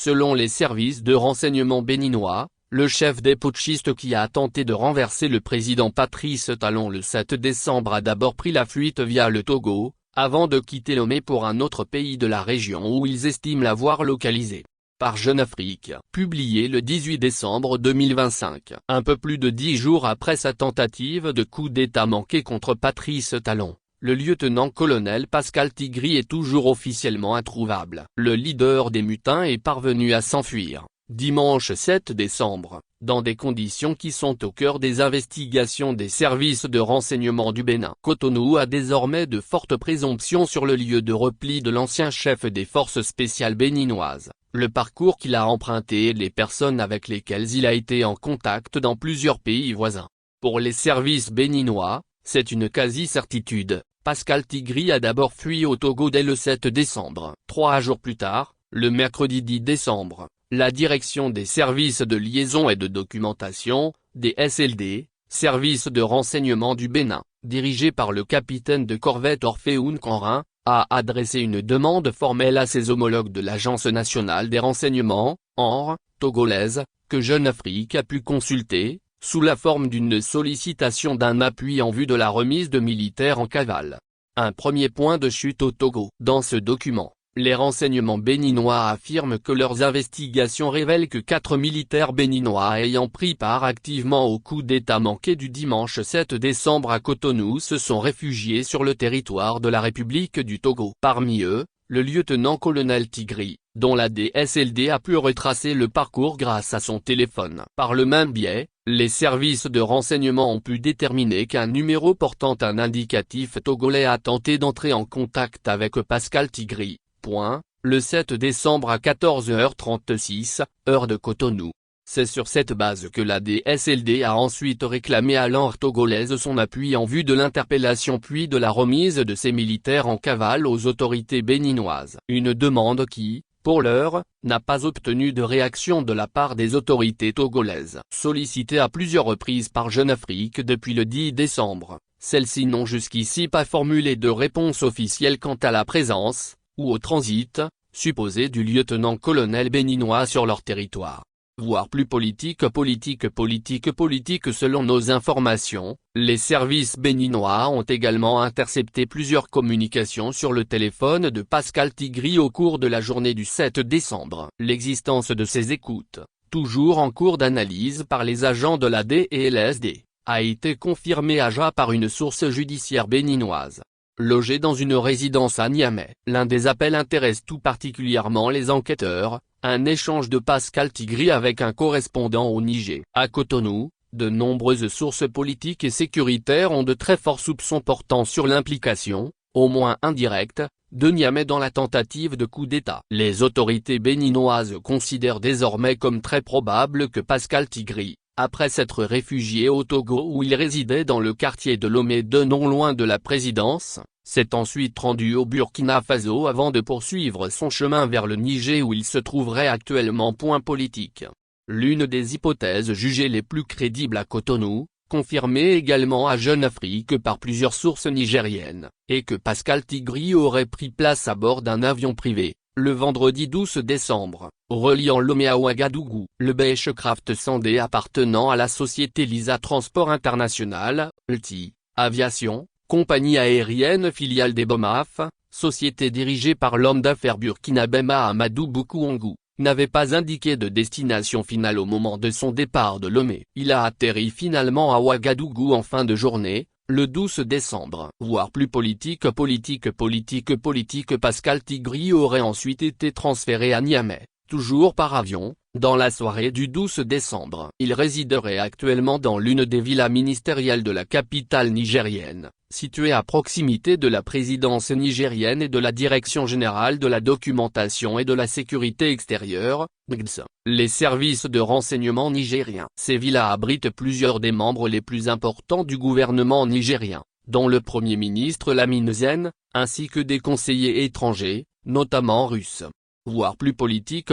Selon les services de renseignement béninois, le chef des putschistes qui a tenté de renverser le président Patrice Talon le 7 décembre a d'abord pris la fuite via le Togo, avant de quitter Lomé pour un autre pays de la région où ils estiment l'avoir localisé. Par Jeune Afrique, publié le 18 décembre 2025, un peu plus de 10 jours après sa tentative de coup d'État manqué contre Patrice Talon, le lieutenant-colonel Pascal Tigri est toujours officiellement introuvable. Le leader des mutins est parvenu à s'enfuir, dimanche 7 décembre, dans des conditions qui sont au cœur des investigations des services de renseignement du Bénin. Cotonou a désormais de fortes présomptions sur le lieu de repli de l'ancien chef des forces spéciales béninoises, le parcours qu'il a emprunté et les personnes avec lesquelles il a été en contact dans plusieurs pays voisins. Pour les services béninois, c'est une quasi-certitude. Pascal Tigri a d'abord fui au Togo dès le 7 décembre. 3 jours plus tard, le mercredi 10 décembre, la direction des services de liaison et de documentation, des SLD, services de renseignement du Bénin, dirigé par le capitaine de corvette Orphéoun Canrin, a adressé une demande formelle à ses homologues de l'Agence nationale des renseignements, ANR, togolaise, que Jeune Afrique a pu consulter, sous la forme d'une sollicitation d'un appui en vue de la remise de militaires en cavale. Un premier point de chute au Togo. Dans ce document, les renseignements béninois affirment que leurs investigations révèlent que 4 militaires béninois ayant pris part activement au coup d'État manqué du dimanche 7 décembre à Cotonou se sont réfugiés sur le territoire de la République du Togo. Parmi eux, le lieutenant-colonel Tigri, dont la DSLD a pu retracer le parcours grâce à son téléphone. Par le même biais, les services de renseignement ont pu déterminer qu'un numéro portant un indicatif togolais a tenté d'entrer en contact avec Pascal Tigri. Le 7 décembre à 14h36, heure de Cotonou. C'est sur cette base que la DSLD a ensuite réclamé à l'ANR togolaise son appui en vue de l'interpellation puis de la remise de ces militaires en cavale aux autorités béninoises. Une demande qui, pour l'heure, n'a pas obtenu de réaction de la part des autorités togolaises. Sollicitée à plusieurs reprises par Jeune Afrique depuis le 10 décembre, celles-ci n'ont jusqu'ici pas formulé de réponse officielle quant à la présence, ou au transit, supposé du lieutenant-colonel béninois sur leur territoire. Voire plus politique selon nos informations, les services béninois ont également intercepté plusieurs communications sur le téléphone de Pascal Tigri au cours de la journée du 7 décembre. L'existence de ces écoutes, toujours en cours d'analyse par les agents de la DSLD, a été confirmée à JA par une source judiciaire béninoise. Logé dans une résidence à Niamey. L'un des appels intéresse tout particulièrement les enquêteurs, un échange de Pascal Tigri avec un correspondant au Niger. À Cotonou, de nombreuses sources politiques et sécuritaires ont de très forts soupçons portant sur l'implication, au moins indirecte, de Niamey dans la tentative de coup d'État. Les autorités béninoises considèrent désormais comme très probable que Pascal Tigri, après s'être réfugié au Togo où il résidait dans le quartier de Lomé non loin de la présidence, s'est ensuite rendu au Burkina Faso avant de poursuivre son chemin vers le Niger où il se trouverait actuellement. Politique. L'une des hypothèses jugées les plus crédibles à Cotonou, confirmée également à Jeune Afrique par plusieurs sources nigériennes, est que Pascal Tigri aurait pris place à bord d'un avion privé, le vendredi 12 décembre, reliant Lomé à Ouagadougou. Le Beechcraft Sandé appartenant à la société Lisa Transport International, LTI, Aviation, compagnie aérienne filiale des BOMAF, société dirigée par l'homme d'affaires burkinabé Mahamadou Boukoungou, n'avait pas indiqué de destination finale au moment de son départ de Lomé. Il a atterri finalement à Ouagadougou en fin de journée, le 12 décembre. Voire plus politique, Pascal Tigri aurait ensuite été transféré à Niamey, toujours par avion, dans la soirée du 12 décembre. Il résiderait actuellement dans l'une des villas ministérielles de la capitale nigérienne, située à proximité de la présidence nigérienne et de la Direction générale de la documentation et de la sécurité extérieure, DGS. Les services de renseignement nigériens. Ces villas abritent plusieurs des membres les plus importants du gouvernement nigérien, dont le Premier ministre Lamine Zen, ainsi que des conseillers étrangers, notamment russes. Voire plus politique,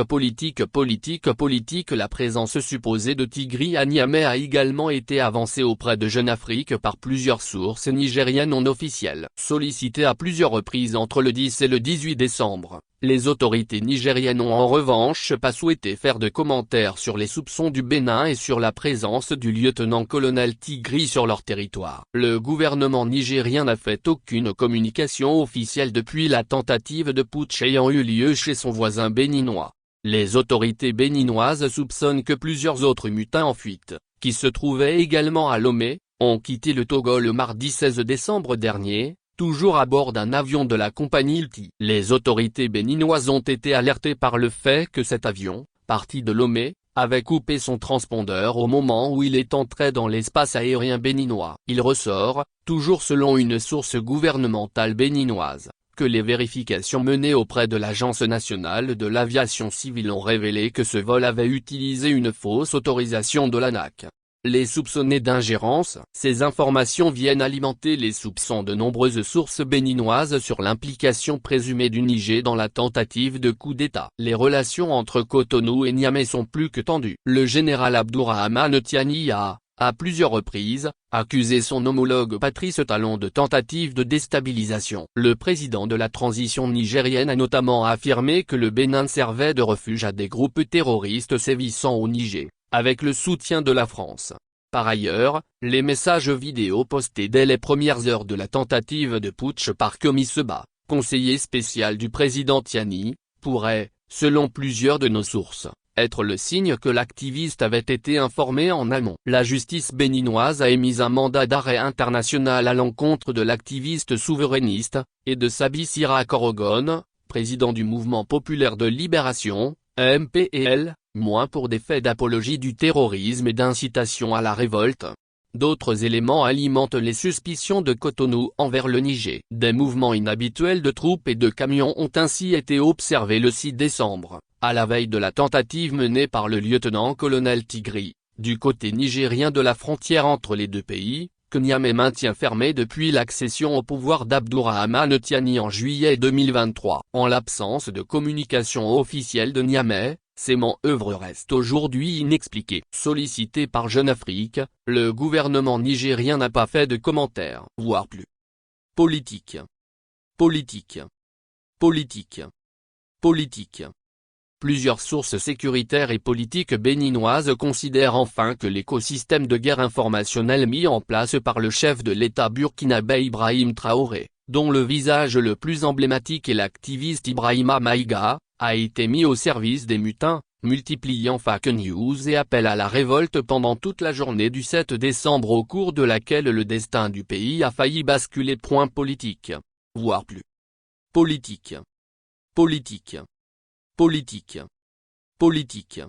la présence supposée de Tigri à Niamey a également été avancée auprès de Jeune Afrique par plusieurs sources nigériennes non officielles. Sollicité à plusieurs reprises entre le 10 et le 18 décembre, Les autorités nigériennes ont en revanche pas souhaité faire de commentaires sur les soupçons du Bénin et sur la présence du lieutenant-colonel Tigri sur leur territoire. Le gouvernement nigérien n'a fait aucune communication officielle depuis la tentative de putsch ayant eu lieu chez son voisin béninois. Les autorités béninoises soupçonnent que plusieurs autres mutins en fuite, qui se trouvaient également à Lomé, ont quitté le Togo le mardi 16 décembre dernier, toujours à bord d'un avion de la compagnie LTI. Les autorités béninoises ont été alertées par le fait que cet avion, parti de Lomé, avait coupé son transpondeur au moment où il est entré dans l'espace aérien béninois. Il ressort, toujours selon une source gouvernementale béninoise, que les vérifications menées auprès de l'Agence nationale de l'aviation civile ont révélé que ce vol avait utilisé une fausse autorisation de l'ANAC. Les soupçonnés d'ingérence. Ces informations viennent alimenter les soupçons de nombreuses sources béninoises sur l'implication présumée du Niger dans la tentative de coup d'État. Les relations entre Cotonou et Niamey sont plus que tendues. Le général Abdourahmane Tiani a, à plusieurs reprises, accusé son homologue Patrice Talon de tentative de déstabilisation. Le président de la transition nigérienne a notamment affirmé que le Bénin servait de refuge à des groupes terroristes sévissant au Niger, avec le soutien de la France. Par ailleurs, les messages vidéo postés dès les premières heures de la tentative de putsch par Komi Seba, conseiller spécial du président Tiani, pourraient, selon plusieurs de nos sources, être le signe que l'activiste avait été informé en amont. La justice béninoise a émis un mandat d'arrêt international à l'encontre de l'activiste souverainiste, et de Sabi Sira Korogon, président du Mouvement populaire de libération, MPL, pour des faits d'apologie du terrorisme et d'incitation à la révolte. D'autres éléments alimentent les suspicions de Cotonou envers le Niger. Des mouvements inhabituels de troupes et de camions ont ainsi été observés le 6 décembre, à la veille de la tentative menée par le lieutenant-colonel Tigri, du côté nigérien de la frontière entre les deux pays, que Niamey maintient fermé depuis l'accession au pouvoir d'Abdourahmane Tiani en juillet 2023. En l'absence de communication officielle de Niamey, ces manœuvres restent aujourd'hui inexpliquées. Sollicité par Jeune Afrique, le gouvernement nigérien n'a pas fait de commentaires, voire plus. Politique. Politique. Politique. Politique. Plusieurs sources sécuritaires et politiques béninoises considèrent enfin que l'écosystème de guerre informationnelle mis en place par le chef de l'État burkinabé Ibrahim Traoré, dont le visage le plus emblématique est l'activiste Ibrahima Maïga, a été mis au service des mutins, multipliant fake news et appels à la révolte pendant toute la journée du 7 décembre au cours de laquelle le destin du pays a failli basculer. Politique. Voire plus. Politique. Politique. Politique. Politique.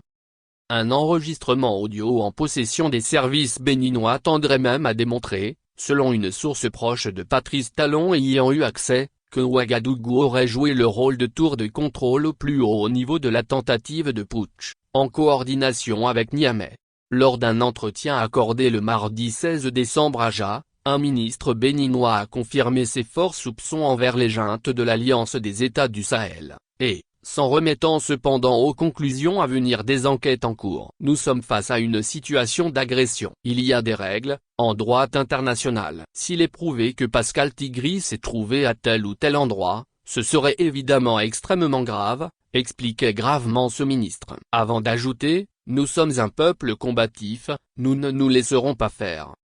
Un enregistrement audio en possession des services béninois tendrait même à démontrer, selon une source proche de Patrice Talon ayant eu accès, que Ouagadougou aurait joué le rôle de tour de contrôle au plus haut niveau de la tentative de putsch, en coordination avec Niamey. Lors d'un entretien accordé le mardi 16 décembre à Ja, un ministre béninois a confirmé ses forts soupçons envers les juntes de l'Alliance des États du Sahel, et, s'en remettant cependant aux conclusions à venir des enquêtes en cours. Nous sommes face à une situation d'agression. Il y a des règles, en droit international. S'il est prouvé que Pascal Tigri s'est trouvé à tel ou tel endroit, ce serait évidemment extrêmement grave, expliquait gravement ce ministre. Avant d'ajouter, nous sommes un peuple combatif, nous ne nous laisserons pas faire.